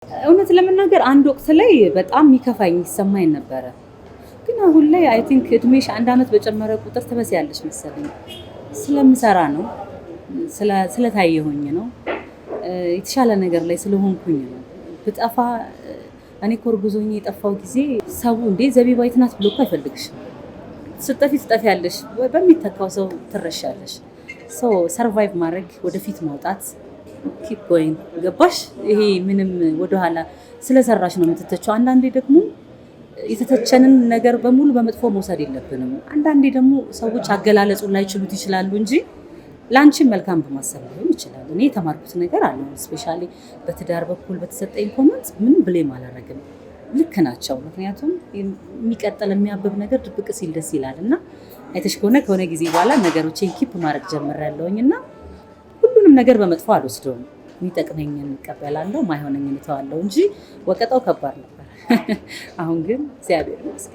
እውነት ለመናገር አንድ ወቅት ላይ በጣም የሚከፋኝ ይሰማኝ ነበረ። ግን አሁን ላይ አይ ቲንክ እድሜሽ አንድ አመት በጨመረ ቁጥር ትበስያለሽ መሰለኝ። ስለምሰራ ነው፣ ስለታየሁኝ ነው፣ የተሻለ ነገር ላይ ስለሆንኩኝ ነው። ብጠፋ እኔ እኮ እርጉዝ ሆኜ የጠፋው ጊዜ ሰው እንዴ ዘቢባ የት ናት ብሎ እኮ አይፈልግሽም። ስትጠፊ ትጠፊያለሽ፣ በሚተካው ሰው ትረሻለሽ። ሶ ሰርቫይቭ ማድረግ፣ ወደፊት መውጣት፣ ኪፕ ጎይንግ። ገባሽ? ይሄ ምንም ወደኋላ ስለሰራሽ ነው የምትተቸው። አንዳንዴ ደግሞ የተተቸንን ነገር በሙሉ በመጥፎ መውሰድ የለብንም። አንዳንዴ ደግሞ ሰዎች አገላለጹን ላይችሉት ይችላሉ እንጂ ላንቺም መልካም በማሰብ ሊሆን ይችላል። እኔ የተማርኩት ነገር አለ። ስፔሻሊ በትዳር በኩል በተሰጠኝ ኮመንት ምንም ብሌም አላደረግም። ልክ ናቸው። ምክንያቱም የሚቀጥል የሚያብብ ነገር ድብቅ ሲል ደስ ይላል እና አይተሽ ከሆነ ጊዜ በኋላ ነገሮችን ኪፕ ማድረግ ጀምሬያለሁኝ እና ሁሉንም ነገር በመጥፎ አልወስደውም። የሚጠቅመኝን እቀበላለሁ፣ ማይሆነኝን እተዋለሁ እንጂ ወቀጣው ከባድ ነበር። አሁን ግን እግዚአብሔር ይመስገን